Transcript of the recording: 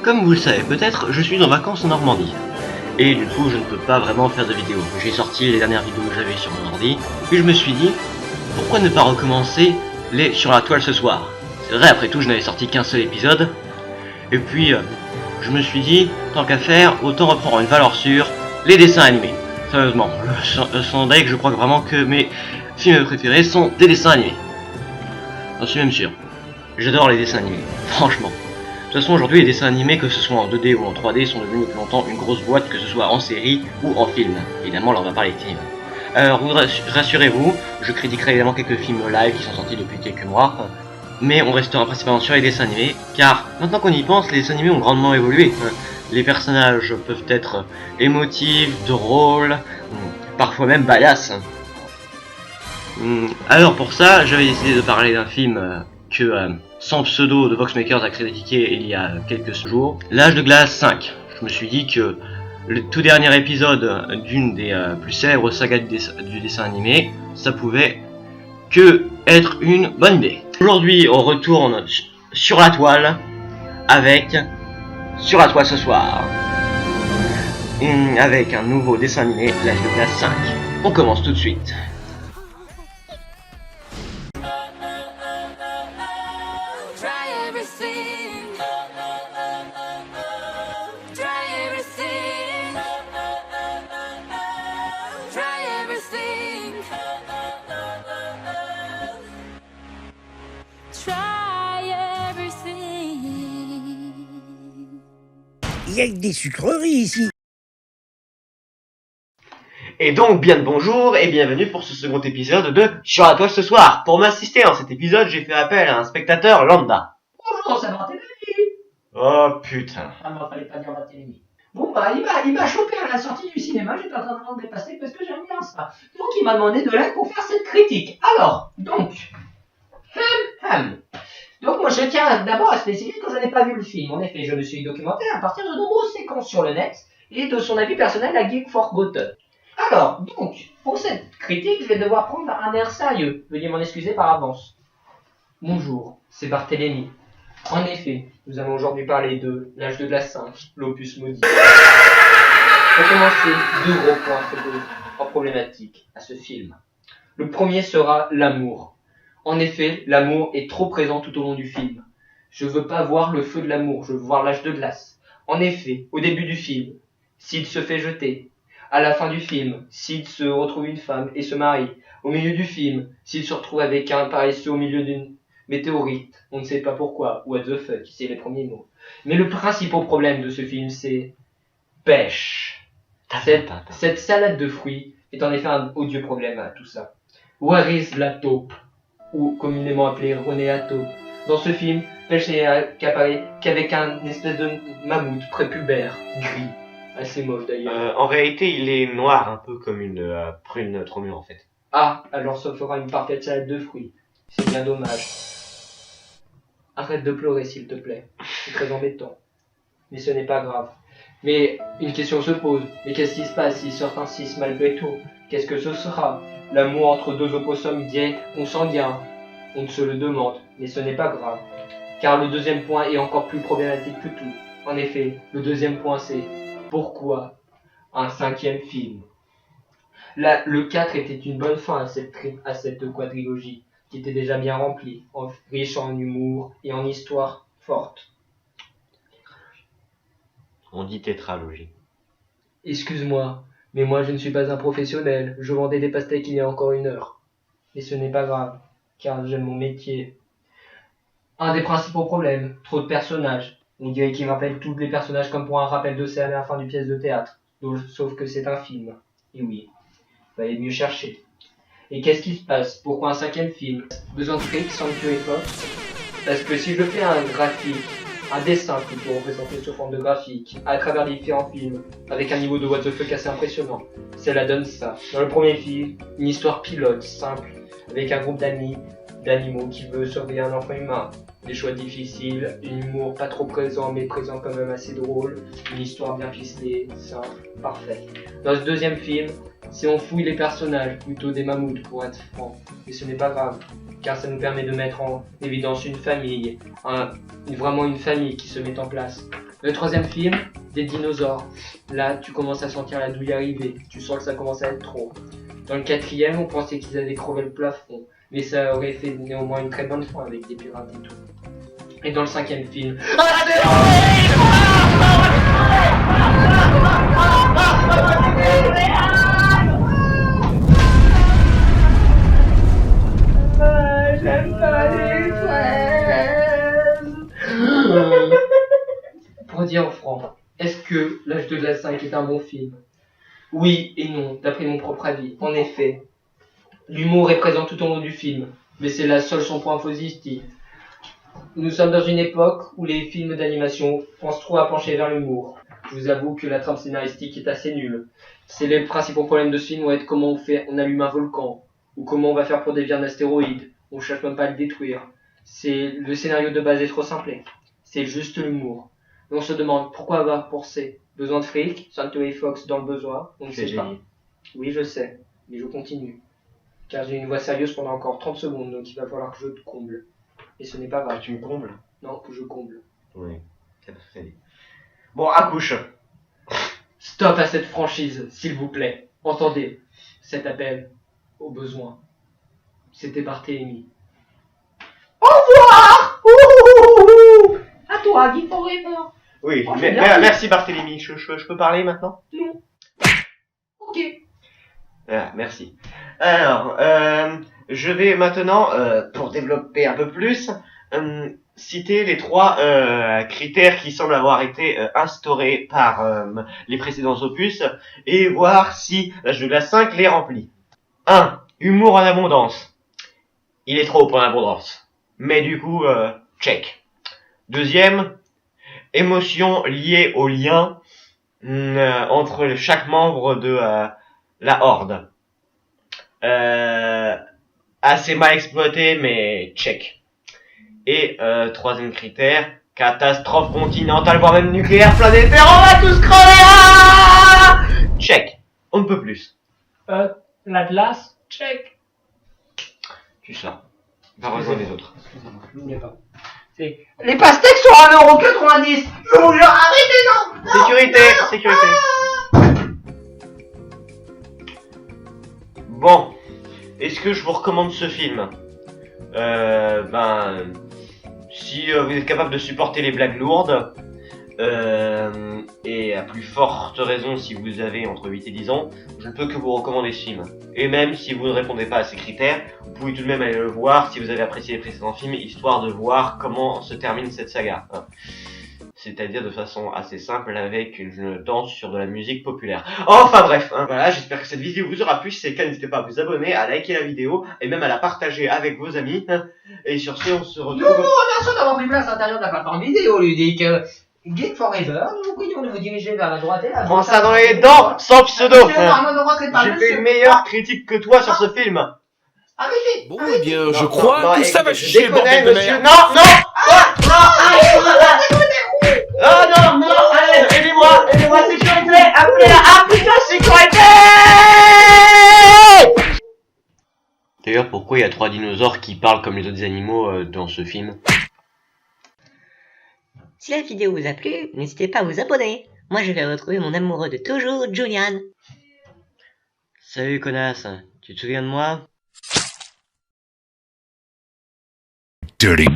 Comme vous le savez peut-être, je suis en vacances en Normandie. Et du coup, je ne peux pas vraiment faire de vidéos. J'ai sorti les dernières vidéos que j'avais sur mon ordi. Puis je me suis dit, pourquoi ne pas recommencer les sur la toile ce soir? C'est vrai, après tout, je n'avais sorti qu'un seul épisode. Et puis, je me suis dit, tant qu'à faire, autant reprendre une valeur sûre, les dessins animés. Sérieusement, sans deck, je crois vraiment que mes films préférés sont des dessins animés. J'en suis même sûr. J'adore les dessins animés, franchement. De toute façon, aujourd'hui, les dessins animés, que ce soit en 2D ou en 3D, sont devenus depuis longtemps une grosse boîte, que ce soit en série ou en film. Évidemment, là, on va parler de films. Alors, rassurez-vous, je critiquerai évidemment quelques films live qui sont sortis depuis quelques mois, mais on restera principalement sur les dessins animés, car maintenant qu'on y pense, les dessins animés ont grandement évolué. Les personnages peuvent être émotifs, drôles, parfois même badass. Alors pour ça, j'avais décidé de parler d'un film que sans pseudo de Voxmakers a critiqué il y a quelques jours, L'Âge de Glace 5. Je me suis dit que le tout dernier épisode d'une des plus célèbres sagas du dessin animé, ça pouvait que être une bonne idée. Aujourd'hui, on retourne sur la toile avec Sur la toile ce soir, avec un nouveau dessin animé, L'Âge de Glace 5. On commence tout de suite. Il y a que des sucreries ici. Et donc bien le bonjour et bienvenue pour ce second épisode de Sur la toile ce soir. Pour m'assister dans cet épisode, j'ai fait appel à un spectateur lambda. Bonjour, c'est Barthélémy. Oh putain. Ah non, fallait pas dire Barthélémy. Bon bah il m'a chopé à la sortie du cinéma, j'étais en train de me dépasser parce que j'aime bien ça. Donc il m'a demandé de l'aide pour faire cette critique. Alors, donc, Donc moi je tiens d'abord à spécifier que je n'ai pas vu le film. En effet, je me suis documenté à partir de nombreuses séquences sur le net et de son avis personnel à Geek Forgotten. Alors, donc, pour cette critique, je vais devoir prendre un air sérieux. Veuillez m'en excuser par avance. Bonjour, c'est Barthélémy. En effet, nous allons aujourd'hui parler de L'Âge de Glace 5, l'opus maudit. Pour commencer, deux gros points se posent en problématique à ce film. Le premier sera l'amour. En effet, l'amour est trop présent tout au long du film. Je veux pas voir le feu de l'amour, je veux voir l'âge de glace. En effet, au début du film, Sid se fait jeter. À la fin du film, Sid se retrouve une femme et se marie. Au milieu du film, Sid se retrouve avec un paresseux au milieu d'une météorite. On ne sait pas pourquoi. What the fuck, c'est les premiers mots. Mais le principal problème de ce film, c'est pêche. Cette salade de fruits est en effet un odieux problème à tout ça. Where is la taupe, ou communément appelée René la taupe. Dans ce film, Pêche n'est qu'appareil qu'avec un espèce de mammouth prépubère, gris. Assez moche d'ailleurs. En réalité, il est noir, un peu comme une prune trop mûre en fait. Ah, alors ça fera une parfaite salade de fruits. C'est bien dommage. Arrête de pleurer s'il te plaît. C'est très embêtant. Mais ce n'est pas grave. Mais une question se pose. Mais qu'est-ce qui se passe s'ils sortent un 6 malgré tout? Qu'est-ce que ce sera? L'amour entre deux opossums gays consanguins? On se le demande, mais ce n'est pas grave. Car le deuxième point est encore plus problématique que tout. En effet, le deuxième point c'est pourquoi un cinquième film? Là, le 4 était une bonne fin à cette quadrilogie, qui était déjà bien remplie, riche en humour et en histoire forte. On dit tétralogie. Excuse-moi, mais moi je ne suis pas un professionnel, je vendais des pastèques il y a encore une heure. Mais ce n'est pas grave, car j'aime mon métier. Un des principaux problèmes, trop de personnages. On dirait qu'ils rappellent tous les personnages comme pour un rappel de scène à la fin d'une pièce de théâtre. Sauf que c'est un film. Et oui, fallait mieux chercher. Et qu'est-ce qui se passe? Pourquoi un cinquième film? Besoin de fric, sanctuaire et force? Parce que si je fais un graphique, un dessin plutôt représenté sous forme de graphique, à travers les différents films, avec un niveau de what the fuck assez impressionnant, cela donne ça. Dans le premier film, une histoire pilote, simple, avec un groupe d'animaux qui veut sauver un enfant humain. Des choix difficiles, un humour pas trop présent mais présent quand même assez drôle, une histoire bien ficelée, simple, parfait. Dans ce deuxième film, si on fouille les personnages, plutôt des mammouths pour être franc, mais ce n'est pas grave, car ça nous permet de mettre en évidence une famille, vraiment une famille qui se met en place. Le troisième film, des dinosaures. Là, tu commences à sentir la douille arriver. Tu sens que ça commence à être trop. Dans le quatrième, on pensait qu'ils avaient crevé le plafond. Mais ça aurait fait néanmoins une très bonne fin avec des pirates et tout. Et dans le cinquième film... J'aime pas les fraises. Pour dire franc, est-ce que L'Âge de glace 5 est un bon film? Oui et non, d'après mon propre avis. En effet, l'humour est présent tout au long du film, mais c'est là seul son point positif. Nous sommes dans une époque où les films d'animation pensent trop à pencher vers l'humour. Je vous avoue que la trame scénaristique est assez nulle. C'est les principaux problèmes de ce film vont être comment on allume un volcan, ou comment on va faire pour dévier un astéroïde. On cherche même pas à le détruire. Le scénario de base est trop simplé. C'est juste l'humour. Et on se demande pourquoi avoir pensé besoin de fric, Santo Fox dans le besoin, on ne sait pas. Oui, je sais, mais je continue. Car j'ai une voix sérieuse pendant encore 30 secondes, donc il va falloir que je te comble. Et ce n'est pas grave. Tu me combles? Non, que je comble. Oui, c'est pas ce que ça dit. Bon, accouche. Stop à cette franchise, s'il vous plaît. Entendez cet appel au besoin. C'était Barthélemy. Au revoir! Ouh! À toi, Guy Forever. Oui, Oh, merci Barthélemy. Je peux parler maintenant? Non. Ok. Ah, merci. Alors, je vais maintenant, pour développer un peu plus, citer les 3 critères qui semblent avoir été instaurés par les précédents opus et voir si L'Âge de glace 5 les remplit. 1. Humour en abondance. Il est trop pour l'abondance. Mais du coup, check. Deuxième, émotion liée au lien entre chaque membre de la horde. Assez mal exploité, mais check. Et troisième critère, catastrophe continentale, voire même nucléaire, planétaire, on va tous crever. Ah, check. On ne peut plus. La glace, check. Tu sors. Va rejoindre les autres. Excusez-moi, n'oubliez pas. Les pastèques sont à 1,90€. Je vous jure, arrêtez, non. Sécurité. Bon, est-ce que je vous recommande ce film? Si vous êtes capable de supporter les blagues lourdes, et à plus forte raison si vous avez entre 8 et 10 ans, je ne peux que vous recommander ce film. Et même si vous ne répondez pas à ces critères, vous pouvez tout de même aller le voir si vous avez apprécié les précédents films, histoire de voir comment se termine cette saga. C'est-à-dire de façon assez simple avec une danse sur de la musique populaire. Enfin bref, voilà, j'espère que cette vidéo vous aura plu. Si c'est le cas, n'hésitez pas à vous abonner, à liker la vidéo et même à la partager avec vos amis. Et sur ce, on se retrouve... Nous remercions d'avoir pris place à l'intérieur de la plateforme vidéoludique Geek Forever. Nous vous prions de vous diriger vers la droite et la Prends gauche. ça dans les dents, sans pseudo. Monsieur Armand rentrez pas, J'ai fait monsieur. une meilleure critique que toi sur ce film. Arrêtez. Bon, eh bien, je crois que ça va je chier, bordel de monsieur. merde. Non, allez, aidez-moi, sécurité, appelez-la, putain, sécurité. D'ailleurs, pourquoi il y a 3 dinosaures qui parlent comme les autres animaux dans ce film? Si la vidéo vous a plu, n'hésitez pas à vous abonner. Moi, je vais retrouver mon amoureux de toujours, Julian. Salut connasse, tu te souviens de moi? Dirty